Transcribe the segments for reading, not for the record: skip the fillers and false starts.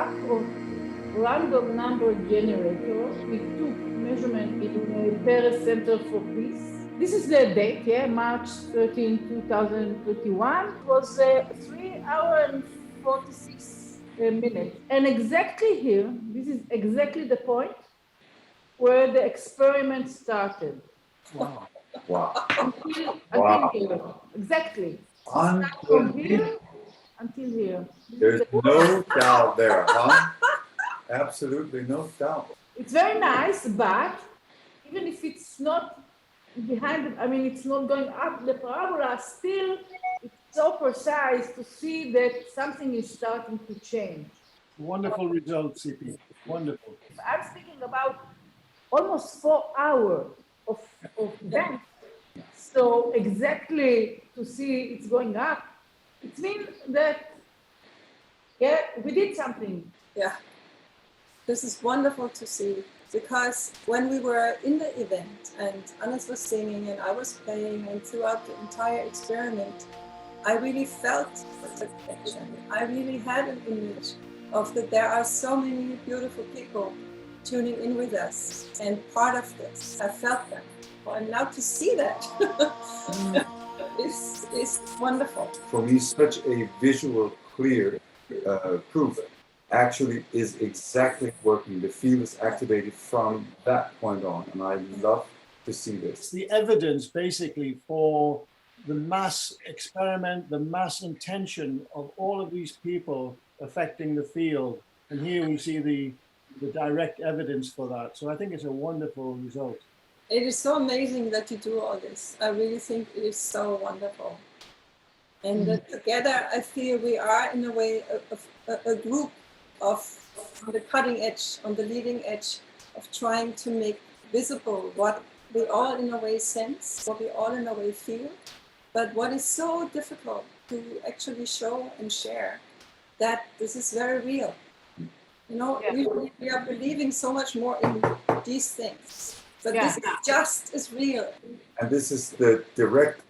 stack of random number generators. We took measurement in Paris Center for Peace. This is the date, yeah, March 13, 2021. It was 3 hours and 46 minutes. And exactly here, this is exactly the point where the experiment started. Wow. Until here. Exactly. From here until here. There's no doubt there, huh? Absolutely no doubt. It's very nice, but even if it's not behind, I mean, it's not going up the parabola, still it's so precise to see that something is starting to change. Wonderful results, CP. Wonderful. I'm speaking about almost 4 hours of event. So exactly to see it's going up, it means that, yeah, we did something. Yeah, this is wonderful to see, because when we were in the event and Hannes was singing and I was playing, and throughout the entire experiment, I really felt the connection. I really had an image of that there are so many beautiful people tuning in with us and part of this. I felt them. Well, and now to see that is wonderful. For me, such a visual, clear proof actually is exactly working. The field is activated from that point on, and I love to see this. It's the evidence basically for the mass experiment, the mass intention of all of these people affecting the field. And here we see the direct evidence for that. So I think it's a wonderful result. It is so amazing that you do all this. I really think it is so wonderful. And that together, I feel we are in a way a group of on the cutting edge, on the leading edge of trying to make visible what we all in a way sense, what we all in a way feel, but what is so difficult to actually show and share, that this is very real. You know, we are believing so much more in these things, but this is just as real. And this is the direct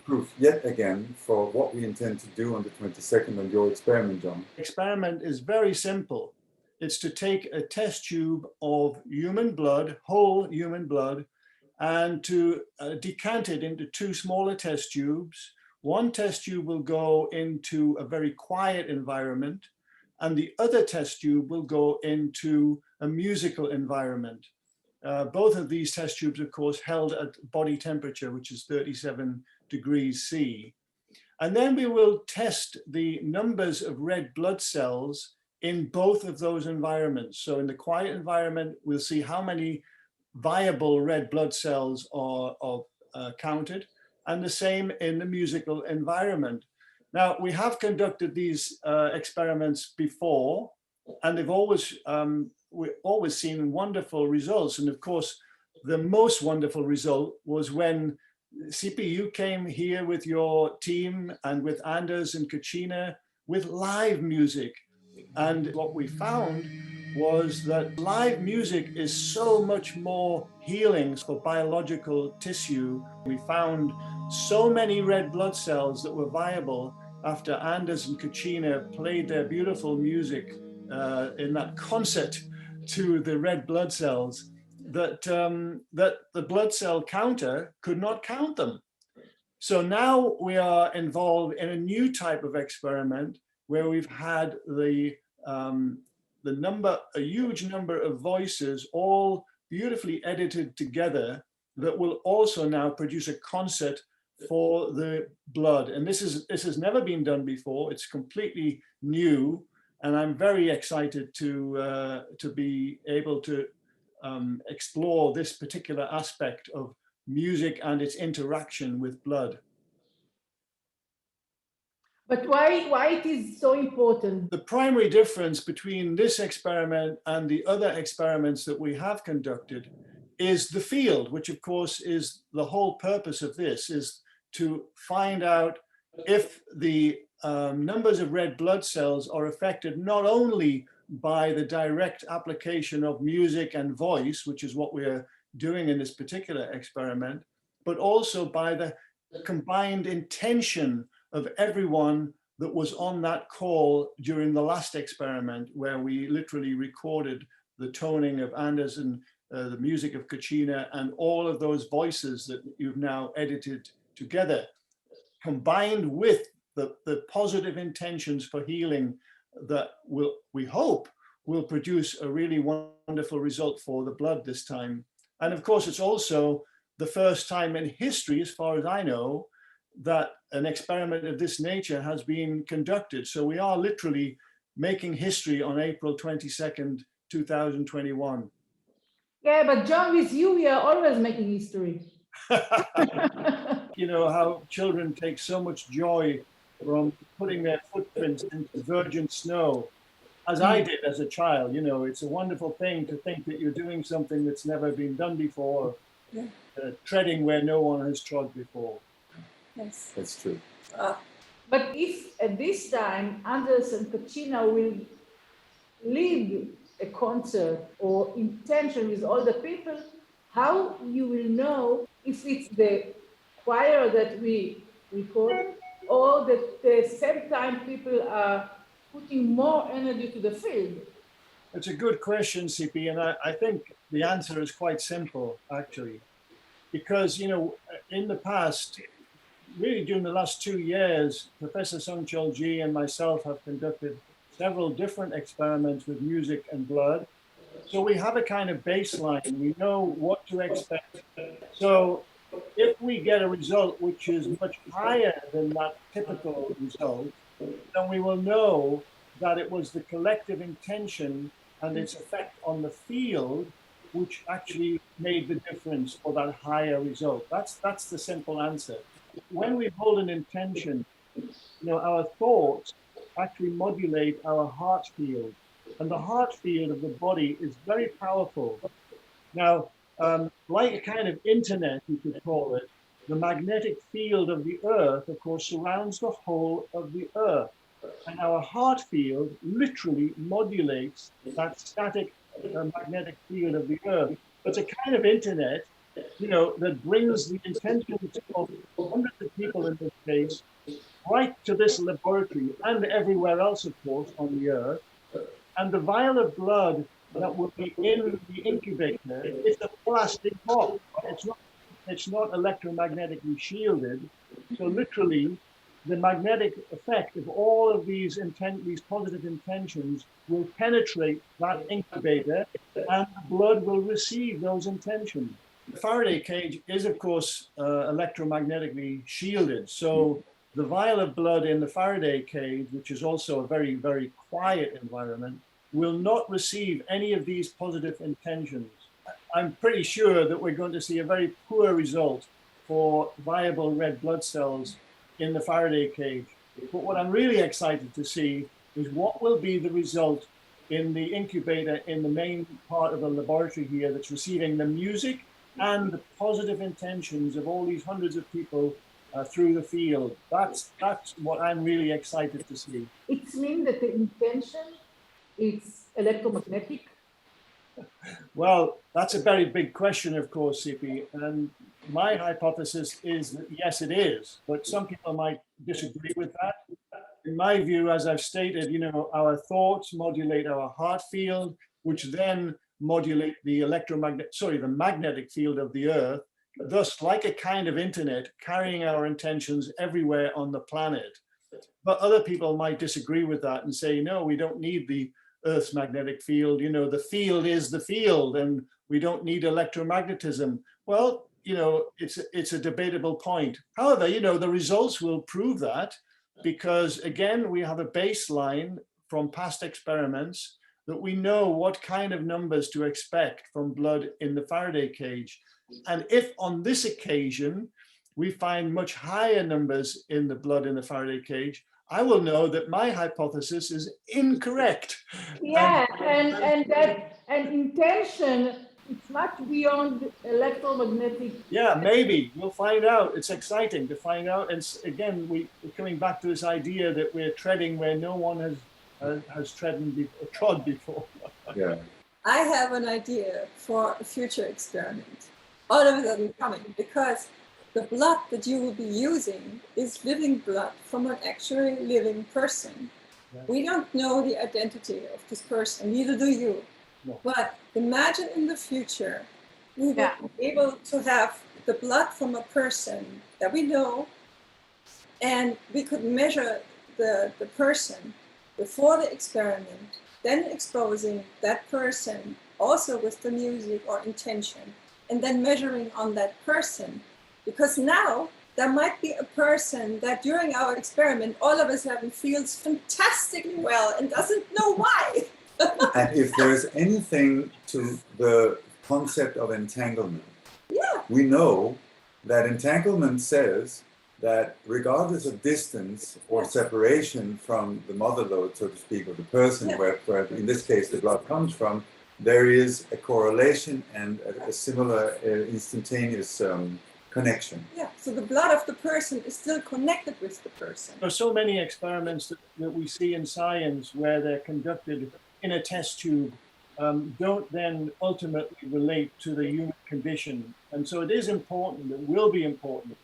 proof yet again for what we intend to do on the 22nd on your experiment, John. Experiment is very simple. It's to take a test tube of human blood, whole human blood, and to decant it into 2 smaller test tubes. One test tube will go into a very quiet environment, and the other test tube will go into a musical environment. Both of these test tubes, of course, held at body temperature, which is 37 degrees C. And then we will test the numbers of red blood cells in both of those environments. So in the quiet environment, we'll see how many viable red blood cells are counted, and the same in the musical environment. Now, we have conducted these experiments before, and we've always seen wonderful results. And of course, the most wonderful result was when CPU came here with your team and with Anders and Katrina with live music. And what we found was that live music is so much more healing for biological tissue. We found so many red blood cells that were viable after Anders and Katrina played their beautiful music in that concert to the red blood cells, that the blood cell counter could not count them. So now we are involved in a new type of experiment where we've had a huge number of voices all beautifully edited together that will also now produce a concert for the blood. And this has never been done before. It's completely new. And I'm very excited to be able to explore this particular aspect of music and its interaction with blood. But why it is so important? The primary difference between this experiment and the other experiments that we have conducted is the field, which of course is the whole purpose of this, is to find out if the numbers of red blood cells are affected not only by the direct application of music and voice, which is what we're doing in this particular experiment, but also by the combined intention of everyone that was on that call during the last experiment, where we literally recorded the toning of Anderson, the music of Kachina, and all of those voices that you've now edited together, combined with the positive intentions for healing that we hope will produce a really wonderful result for the blood this time. And of course, it's also the first time in history, as far as I know, that an experiment of this nature has been conducted. So we are literally making history on April 22nd, 2021. Yeah, but John, with you, we are always making history. You know how children take so much joy from putting their footprints into virgin snow, as I did as a child. You know, it's a wonderful thing to think that you're doing something that's never been done before, treading where no one has trod before. Yes. That's true. But if at this time Anders and Kachina will lead a concert or intention with all the people, how you will know if it's the choir that we record or that at the same time people are putting more energy to the field? It's a good question, CP, and I think the answer is quite simple, actually, because, you know, in the past, really during the last 2 years, Professor Sung Chol Ji and myself have conducted several different experiments with music and blood. So we have a kind of baseline. We know what to expect. So if we get a result which is much higher than that typical result, then we will know that it was the collective intention and its effect on the field which actually made the difference for that higher result. That's the simple answer. When we hold an intention, you know, our thoughts actually modulate our heart field, and the heart field of the body is very powerful. Now, like a kind of internet, you could call it, the magnetic field of the earth, of course, surrounds the whole of the earth. And our heart field literally modulates that static magnetic field of the earth. It's a kind of internet, you know, that brings the intentions of hundreds of people in this case right to this laboratory and everywhere else, of course, on the earth. And the vial of blood that will be in the incubator is a plastic box. It's not electromagnetically shielded. So literally, the magnetic effect of all of these positive intentions will penetrate that incubator, and the blood will receive those intentions. The Faraday cage is, of course, electromagnetically shielded. So the vial of blood in the Faraday cage, which is also a very, very quiet environment, will not receive any of these positive intentions. I'm pretty sure that we're going to see a very poor result for viable red blood cells in the Faraday cage. But what I'm really excited to see is what will be the result in the incubator in the main part of the laboratory here that's receiving the music and the positive intentions of all these hundreds of people through the field. That's what I'm really excited to see. It means that the intention is electromagnetic. Well, that's a very big question, of course, CP. And my hypothesis is that yes, it is, but some people might disagree with that. In my view, as I've stated, you know, our thoughts modulate our heart field, which then modulate the magnetic field of the earth, thus like a kind of internet, carrying our intentions everywhere on the planet. But other people might disagree with that and say, no, we don't need the Earth's magnetic field. You know, the field is the field and we don't need electromagnetism. Well, you know, it's a debatable point. However, you know, the results will prove that, because again, we have a baseline from past experiments that we know what kind of numbers to expect from blood in the Faraday cage. And if on this occasion we find much higher numbers in the blood in the Faraday cage, I will know that my hypothesis is incorrect. Yeah, and intention, it's much beyond electromagnetic. Yeah, maybe we'll find out. It's exciting to find out. And again, we're coming back to this idea that we're treading where no one has trod before. Yeah. I have an idea for a future experiment. All of a sudden coming, because the blood that you will be using is living blood from an actually living person. Yeah. We don't know the identity of this person, neither do you. No. But imagine in the future, we will Yeah. be able to have the blood from a person that we know, and we could measure the person before the experiment, then exposing that person also with the music or intention, and then measuring on that person. Because now there might be a person that during our experiment all of a sudden feels fantastically well and doesn't know why. And if there's anything to the concept of entanglement, Yeah. we know that entanglement says that regardless of distance or separation from the mother lode, so to speak, of the person, Yeah. where in this case the blood comes from, there is a correlation and a similar instantaneous connection. Yeah, so the blood of the person is still connected with the person. There are so many experiments that we see in science where they're conducted in a test tube, don't then ultimately relate to the human condition. And so it is important, it will be important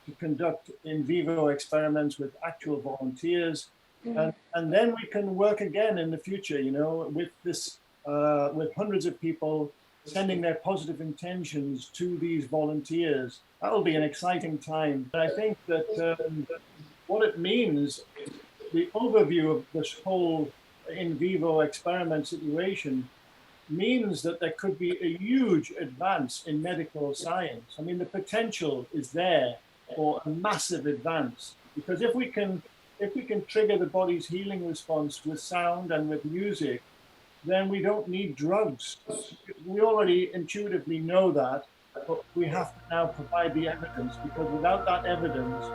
to conduct in vivo experiments with actual volunteers. And then we can work again in the future, you know, with this, with hundreds of people sending their positive intentions to these volunteers. That will be an exciting time. And I think that what it means, the overview of this whole in vivo experiment situation means that there could be a huge advance in medical science. I mean, the potential is there for a massive advance, because if we can trigger the body's healing response with sound and with music, then we don't need drugs. We already intuitively know that, but we have to now provide the evidence, because without that evidence,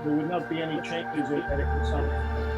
there would not be any changes in medical science.